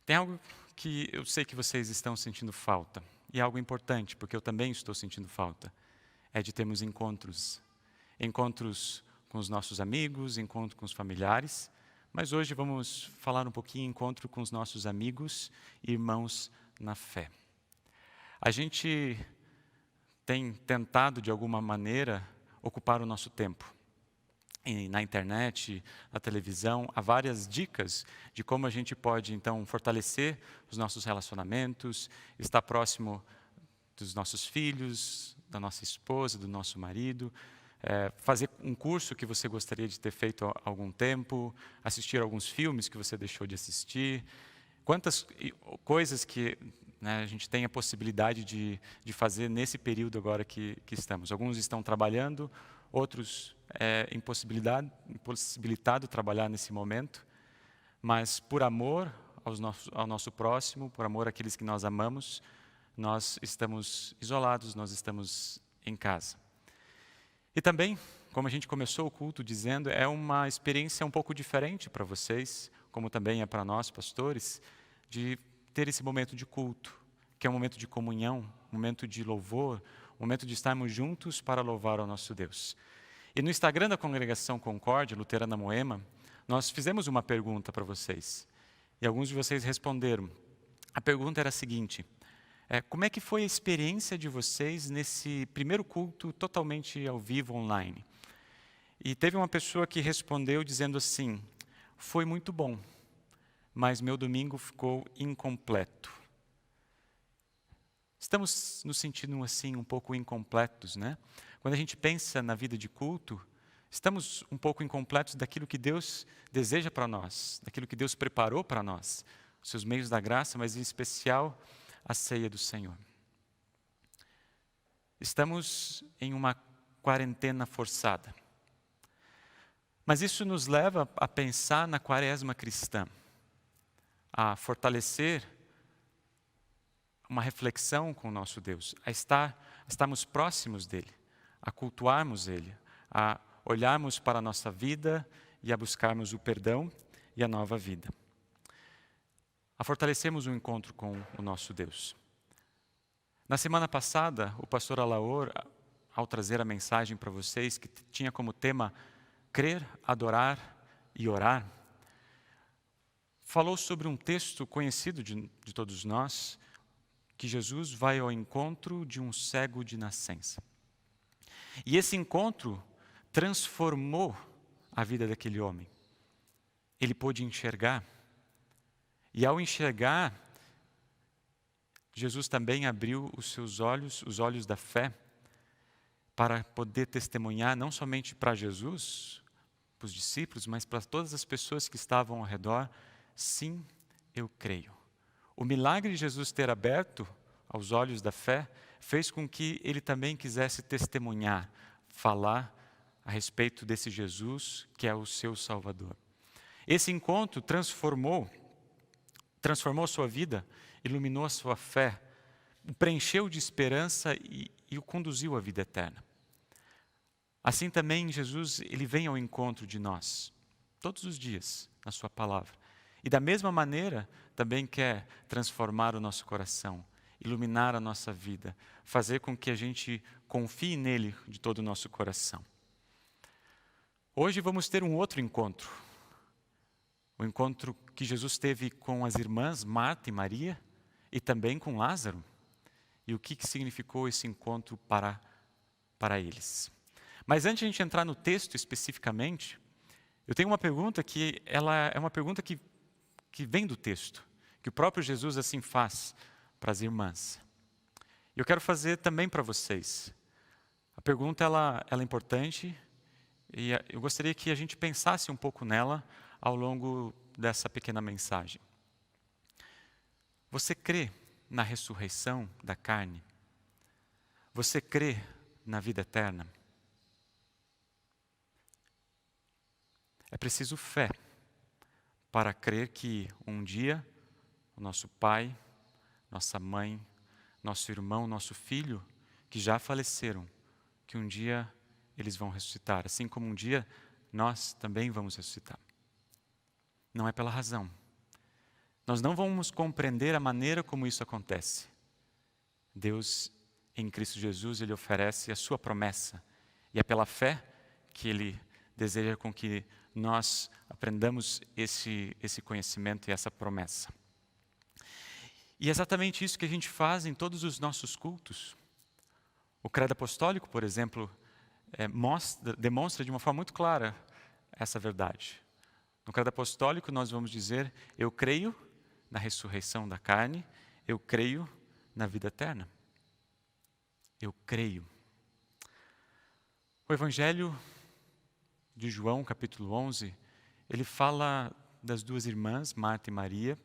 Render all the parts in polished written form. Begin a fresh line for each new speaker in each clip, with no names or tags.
Tem algo que eu sei que vocês estão sentindo falta, e é algo importante, porque eu também estou sentindo falta, é de termos encontros. Encontros com os nossos amigos, encontro com os familiares, mas hoje vamos falar um pouquinho encontro com os nossos amigos e irmãos na fé. A gente tem tentado, de alguma maneira, ocupar o nosso tempo. E na internet, na televisão, há várias dicas de como a gente pode, então, fortalecer os nossos relacionamentos, estar próximo dos nossos filhos, da nossa esposa, do nosso marido, fazer um curso que você gostaria de ter feito há algum tempo, assistir alguns filmes que você deixou de assistir. Quantas coisas que a gente tem a possibilidade de fazer nesse período agora que estamos. Alguns estão trabalhando, outros impossibilitado trabalhar nesse momento, mas por amor ao nosso próximo, por amor àqueles que nós amamos, nós estamos isolados, nós estamos em casa. E também, como a gente começou o culto dizendo, é uma experiência um pouco diferente para vocês, como também é para nós, pastores, de ter esse momento de culto, que é um momento de comunhão, um momento de louvor, um momento de estarmos juntos para louvar ao nosso Deus. E no Instagram da Congregação Concórdia, Luterana Moema, nós fizemos uma pergunta para vocês. E alguns de vocês responderam. A pergunta era a seguinte: como é que foi a experiência de vocês nesse primeiro culto totalmente ao vivo, online? E teve uma pessoa que respondeu dizendo assim: foi muito bom, mas meu domingo ficou incompleto. Estamos nos sentindo assim um pouco incompletos, né? Quando a gente pensa na vida de culto, estamos um pouco incompletos daquilo que Deus deseja para nós, daquilo que Deus preparou para nós, os seus meios da graça, mas em especial a ceia do Senhor. Estamos em uma quarentena forçada. Mas isso nos leva a pensar na quaresma cristã, a fortalecer uma reflexão com o nosso Deus, a estarmos próximos dEle, a cultuarmos Ele, a olharmos para a nossa vida e a buscarmos o perdão e a nova vida. A fortalecermos o encontro com o nosso Deus. Na semana passada, o pastor Alaor, ao trazer a mensagem para vocês, que tinha como tema crer, adorar e orar, falou sobre um texto conhecido de todos nós, que Jesus vai ao encontro de um cego de nascença. E esse encontro transformou a vida daquele homem. Ele pôde enxergar. E ao enxergar, Jesus também abriu os seus olhos, os olhos da fé, para poder testemunhar não somente para Jesus, para os discípulos, mas para todas as pessoas que estavam ao redor: sim, eu creio. O milagre de Jesus ter aberto aos olhos da fé fez com que ele também quisesse testemunhar, falar a respeito desse Jesus que é o seu Salvador. Esse encontro transformou sua vida, iluminou a sua fé, o preencheu de esperança e o conduziu à vida eterna. Assim também Jesus, ele vem ao encontro de nós, todos os dias, na sua palavra. E da mesma maneira, também quer transformar o nosso coração, iluminar a nossa vida, fazer com que a gente confie nele de todo o nosso coração. Hoje vamos ter um outro encontro. O encontro que Jesus teve com as irmãs Marta e Maria e também com Lázaro. E o que significou esse encontro para eles. Mas antes de a gente entrar no texto especificamente, eu tenho uma pergunta que ela é uma pergunta que vem do texto, que o próprio Jesus assim faz para as irmãs. E eu quero fazer também para vocês. A pergunta ela é importante e eu gostaria que a gente pensasse um pouco nela ao longo dessa pequena mensagem. Você crê na ressurreição da carne? Você crê na vida eterna? É preciso fé para crer que um dia o nosso pai, nossa mãe, nosso irmão, nosso filho, que já faleceram, que um dia eles vão ressuscitar, assim como um dia nós também vamos ressuscitar. Não é pela razão, nós não vamos compreender a maneira como isso acontece. Deus, em Cristo Jesus, Ele oferece a sua promessa. E é pela fé que Ele deseja com que nós aprendamos esse conhecimento e essa promessa. E é exatamente isso que a gente faz em todos os nossos cultos. O credo apostólico, por exemplo, demonstra de uma forma muito clara essa verdade. No credo apostólico nós vamos dizer: eu creio na ressurreição da carne, eu creio na vida eterna. Eu creio. O Evangelho de João, capítulo 11, ele fala das duas irmãs, Marta e Maria,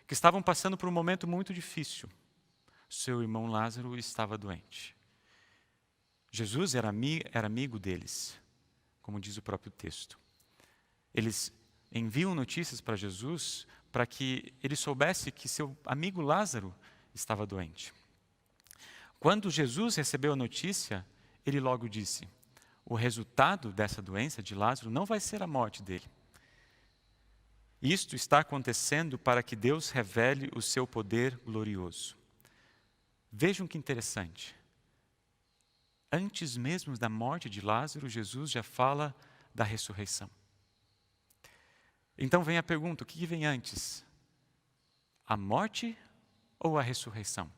que estavam passando por um momento muito difícil. Seu irmão Lázaro estava doente. Jesus era amigo deles, como diz o próprio texto. Eles enviam notícias para Jesus para que ele soubesse que seu amigo Lázaro estava doente. Quando Jesus recebeu a notícia, ele logo disse: o resultado dessa doença de Lázaro não vai ser a morte dele. Isto está acontecendo para que Deus revele o seu poder glorioso. Vejam que interessante. Antes mesmo da morte de Lázaro, Jesus já fala da ressurreição. Então vem a pergunta: o que vem antes? A morte ou a ressurreição?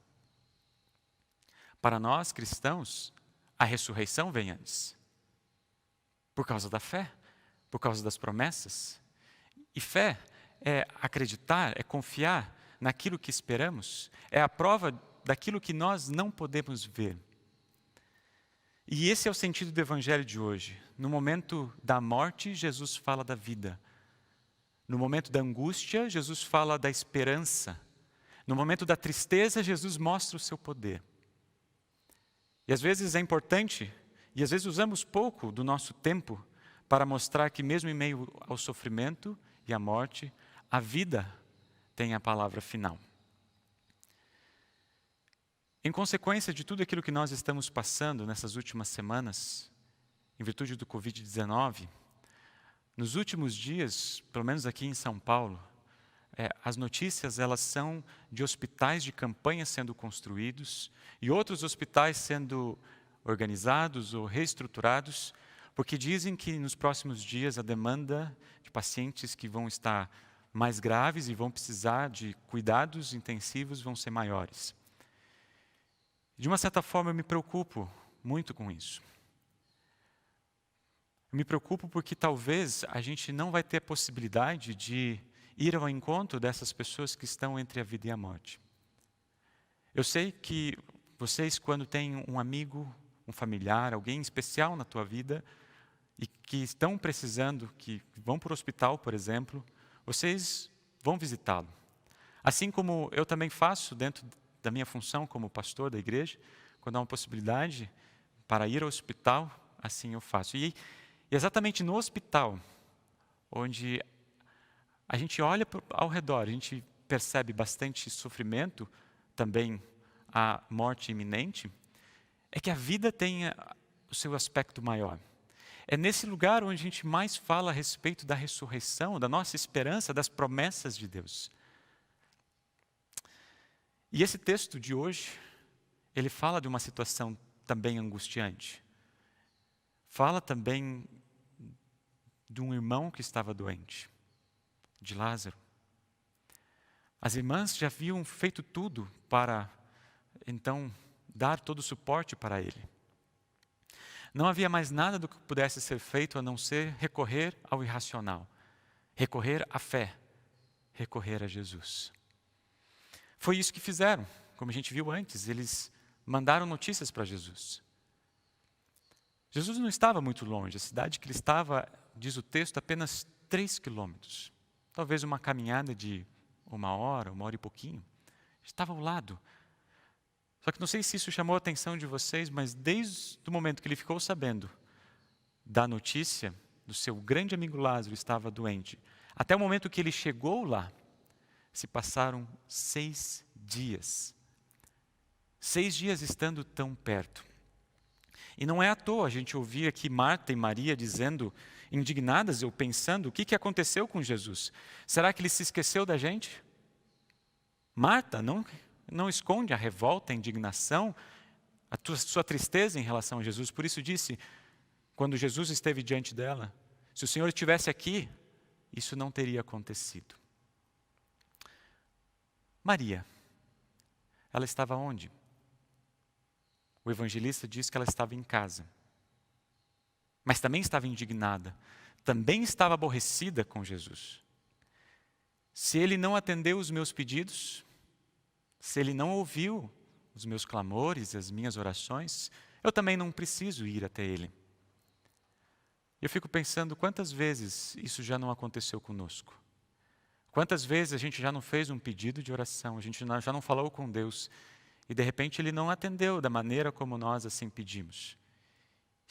Para nós cristãos, a ressurreição vem antes. Por causa da fé, por causa das promessas. E fé é acreditar, é confiar naquilo que esperamos, é a prova daquilo que nós não podemos ver. E esse é o sentido do Evangelho de hoje. No momento da morte, Jesus fala da vida. No momento da angústia, Jesus fala da esperança. No momento da tristeza, Jesus mostra o seu poder. E às vezes é importante, e às vezes usamos pouco do nosso tempo para mostrar que mesmo em meio ao sofrimento e à morte, a vida tem a palavra final. Em consequência de tudo aquilo que nós estamos passando nessas últimas semanas, em virtude do Covid-19, nos últimos dias, pelo menos aqui em São Paulo, as notícias elas são de hospitais de campanha sendo construídos e outros hospitais sendo organizados ou reestruturados, porque dizem que nos próximos dias a demanda de pacientes que vão estar mais graves e vão precisar de cuidados intensivos vão ser maiores. De uma certa forma, eu me preocupo muito com isso. Eu me preocupo porque talvez a gente não vai ter a possibilidade de ir ao encontro dessas pessoas que estão entre a vida e a morte. Eu sei que vocês, quando têm um amigo, um familiar, alguém especial na tua vida e que estão precisando, que vão para o hospital, por exemplo, vocês vão visitá-lo. Assim como eu também faço dentro da minha função como pastor da igreja, quando há uma possibilidade para ir ao hospital, assim eu faço. E exatamente no hospital, onde a gente olha ao redor, a gente percebe bastante sofrimento, também a morte iminente, é que a vida tem o seu aspecto maior. É nesse lugar onde a gente mais fala a respeito da ressurreição, da nossa esperança, das promessas de Deus. E esse texto de hoje, ele fala de uma situação também angustiante. Fala também de um irmão que estava doente, de Lázaro. As irmãs já haviam feito tudo para, então, dar todo o suporte para ele. Não havia mais nada do que pudesse ser feito a não ser recorrer ao irracional, recorrer à fé, recorrer a Jesus. Foi isso que fizeram, como a gente viu antes, eles mandaram notícias para Jesus. Jesus não estava muito longe, a cidade que ele estava, diz o texto, apenas 3 quilômetros. Talvez uma caminhada de 1 hora, 1 hora e pouquinho. Estava ao lado. Só que não sei se isso chamou a atenção de vocês, mas desde o momento que ele ficou sabendo da notícia do seu grande amigo Lázaro estava doente, até o momento que ele chegou lá, se passaram 6 dias. 6 dias estando tão perto. E não é à toa a gente ouvir aqui Marta e Maria dizendo, indignadas, eu pensando, o que aconteceu com Jesus? Será que ele se esqueceu da gente? Marta não esconde a revolta, a indignação, sua tristeza em relação a Jesus. Por isso disse, quando Jesus esteve diante dela, se o Senhor estivesse aqui, isso não teria acontecido. Maria, ela estava onde? O evangelista diz que ela estava em casa. Mas também estava indignada, também estava aborrecida com Jesus. Se ele não atendeu os meus pedidos, se ele não ouviu os meus clamores e as minhas orações, eu também não preciso ir até ele. Eu fico pensando quantas vezes isso já não aconteceu conosco. Quantas vezes a gente já não fez um pedido de oração, a gente já não falou com Deus e de repente ele não atendeu da maneira como nós assim pedimos.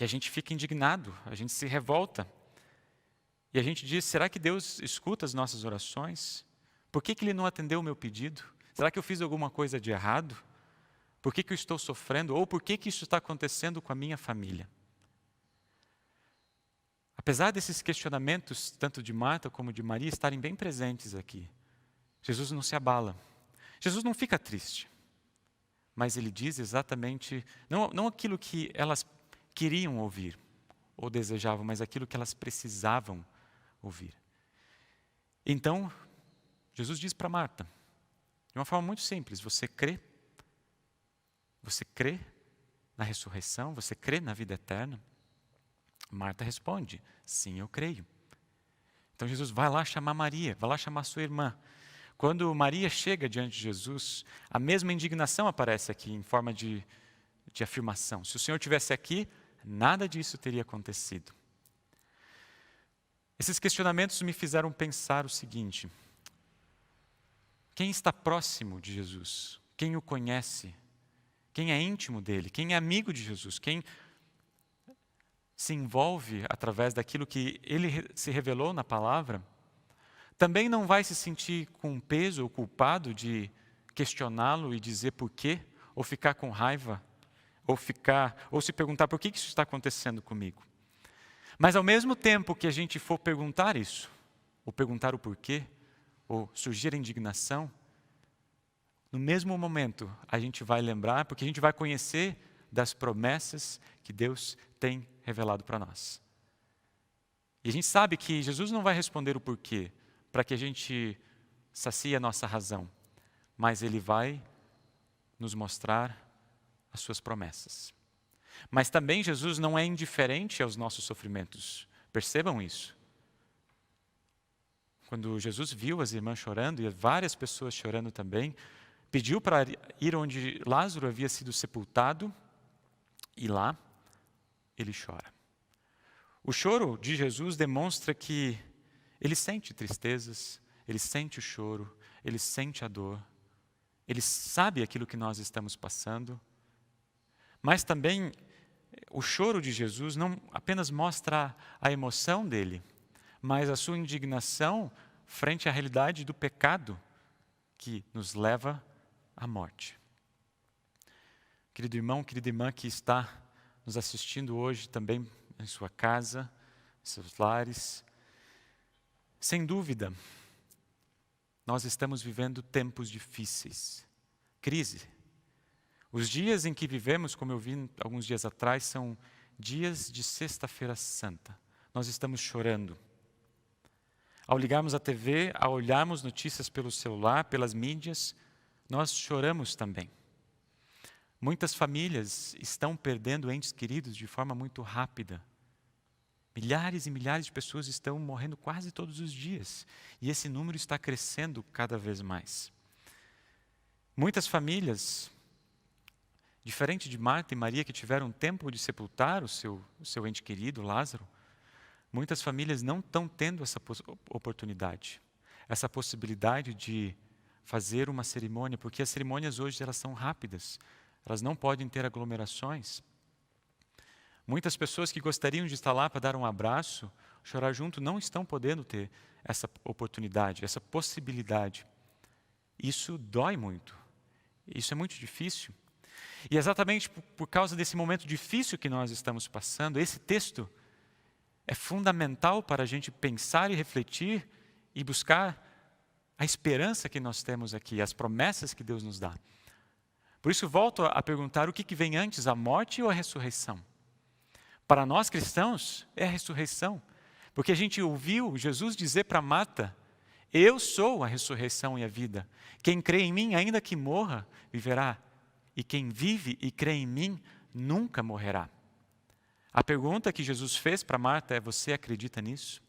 E a gente fica indignado, a gente se revolta. E a gente diz, será que Deus escuta as nossas orações? Por que ele não atendeu o meu pedido? Será que eu fiz alguma coisa de errado? Por que eu estou sofrendo? Ou por que isso está acontecendo com a minha família? Apesar desses questionamentos, tanto de Marta como de Maria, estarem bem presentes aqui, Jesus não se abala. Jesus não fica triste. Mas ele diz exatamente, não aquilo que elas queriam ouvir ou desejavam, mas aquilo que elas precisavam ouvir. Então, Jesus diz para Marta, de uma forma muito simples, você crê? Você crê na ressurreição? Você crê na vida eterna? Marta responde, sim, eu creio. Então Jesus vai lá chamar Maria, vai lá chamar sua irmã. Quando Maria chega diante de Jesus, a mesma indignação aparece aqui em forma de afirmação. Se o Senhor estivesse aqui, nada disso teria acontecido. Esses questionamentos me fizeram pensar o seguinte: quem está próximo de Jesus? Quem o conhece? Quem é íntimo dele? Quem é amigo de Jesus? Quem se envolve através daquilo que ele se revelou na palavra, também não vai se sentir com peso ou culpado de questioná-lo e dizer por quê, ou ficar com raiva, ou se perguntar por que isso está acontecendo comigo. Mas ao mesmo tempo que a gente for perguntar isso, ou perguntar o porquê, ou surgir a indignação, no mesmo momento a gente vai lembrar, porque a gente vai conhecer das promessas que Deus tem revelado para nós. E a gente sabe que Jesus não vai responder o porquê, para que a gente sacie a nossa razão, mas Ele vai nos mostrar as suas promessas. Mas também Jesus não é indiferente aos nossos sofrimentos. Percebam isso. Quando Jesus viu as irmãs chorando e várias pessoas chorando também, pediu para ir onde Lázaro havia sido sepultado e lá ele chora. O choro de Jesus demonstra que ele sente tristezas, ele sente o choro, ele sente a dor, ele sabe aquilo que nós estamos passando, mas também o choro de Jesus não apenas mostra a emoção dele, mas a sua indignação frente à realidade do pecado que nos leva à morte. Querido irmão, querida irmã que está nos assistindo hoje também em sua casa, em seus lares, sem dúvida, nós estamos vivendo tempos difíceis, crise. Os dias em que vivemos, como eu vi alguns dias atrás, são dias de Sexta-feira Santa. Nós estamos chorando. Ao ligarmos a TV, ao olharmos notícias pelo celular, pelas mídias, nós choramos também. Muitas famílias estão perdendo entes queridos de forma muito rápida. Milhares e milhares de pessoas estão morrendo quase todos os dias. E esse número está crescendo cada vez mais. Muitas famílias, diferente de Marta e Maria, que tiveram tempo de sepultar o seu ente querido, Lázaro, muitas famílias não estão tendo essa oportunidade, essa possibilidade de fazer uma cerimônia, porque as cerimônias hoje elas são rápidas, elas não podem ter aglomerações. Muitas pessoas que gostariam de estar lá para dar um abraço, chorar junto, não estão podendo ter essa oportunidade, essa possibilidade. Isso dói muito, isso é muito difícil. E exatamente por causa desse momento difícil que nós estamos passando, esse texto é fundamental para a gente pensar e refletir e buscar a esperança que nós temos aqui, as promessas que Deus nos dá. Por isso, volto a perguntar o que vem antes, a morte ou a ressurreição? Para nós cristãos, é a ressurreição. Porque a gente ouviu Jesus dizer para Marta: eu sou a ressurreição e a vida. Quem crê em mim, ainda que morra, viverá. E quem vive e crê em mim, nunca morrerá. A pergunta que Jesus fez para Marta é: você acredita nisso?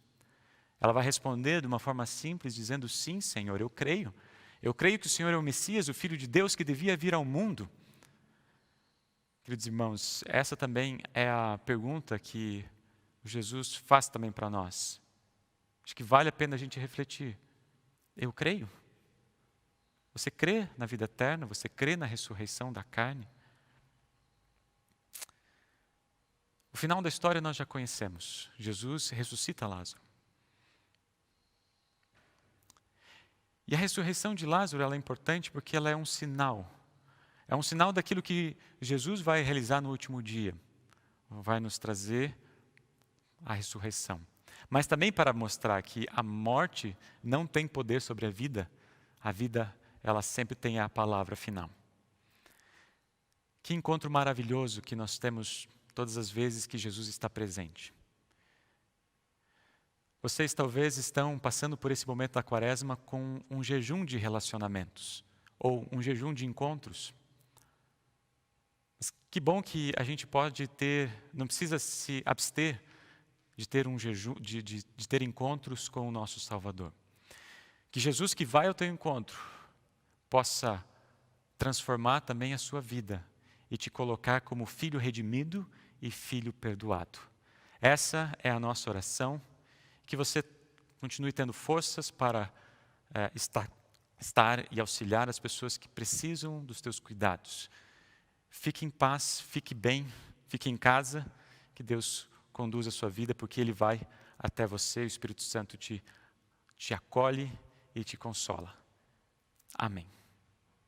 Ela vai responder de uma forma simples, dizendo: sim, Senhor, eu creio. Eu creio que o Senhor é o Messias, o Filho de Deus que devia vir ao mundo. Queridos irmãos, essa também é a pergunta que Jesus faz também para nós. Acho que vale a pena a gente refletir. Eu creio. Você crê na vida eterna? Você crê na ressurreição da carne? O final da história nós já conhecemos. Jesus ressuscita Lázaro. E a ressurreição de Lázaro ela é importante porque ela é um sinal. É um sinal daquilo que Jesus vai realizar no último dia. Vai nos trazer a ressurreição. Mas também para mostrar que a morte não tem poder sobre a vida ela sempre tem a palavra final. Que encontro maravilhoso que nós temos todas as vezes que Jesus está presente. Vocês talvez estão passando por esse momento da quaresma com um jejum de relacionamentos, ou um jejum de encontros. Mas que bom que a gente pode ter, não precisa se abster de ter um jejum, de ter encontros com o nosso Salvador. Que Jesus que vai ao teu encontro possa transformar também a sua vida e te colocar como filho redimido e filho perdoado. Essa é a nossa oração. Que você continue tendo forças para estar e auxiliar as pessoas que precisam dos teus cuidados. Fique em paz, fique bem, fique em casa, que Deus conduza a sua vida, porque Ele vai até você, o Espírito Santo te acolhe e te consola. Amém.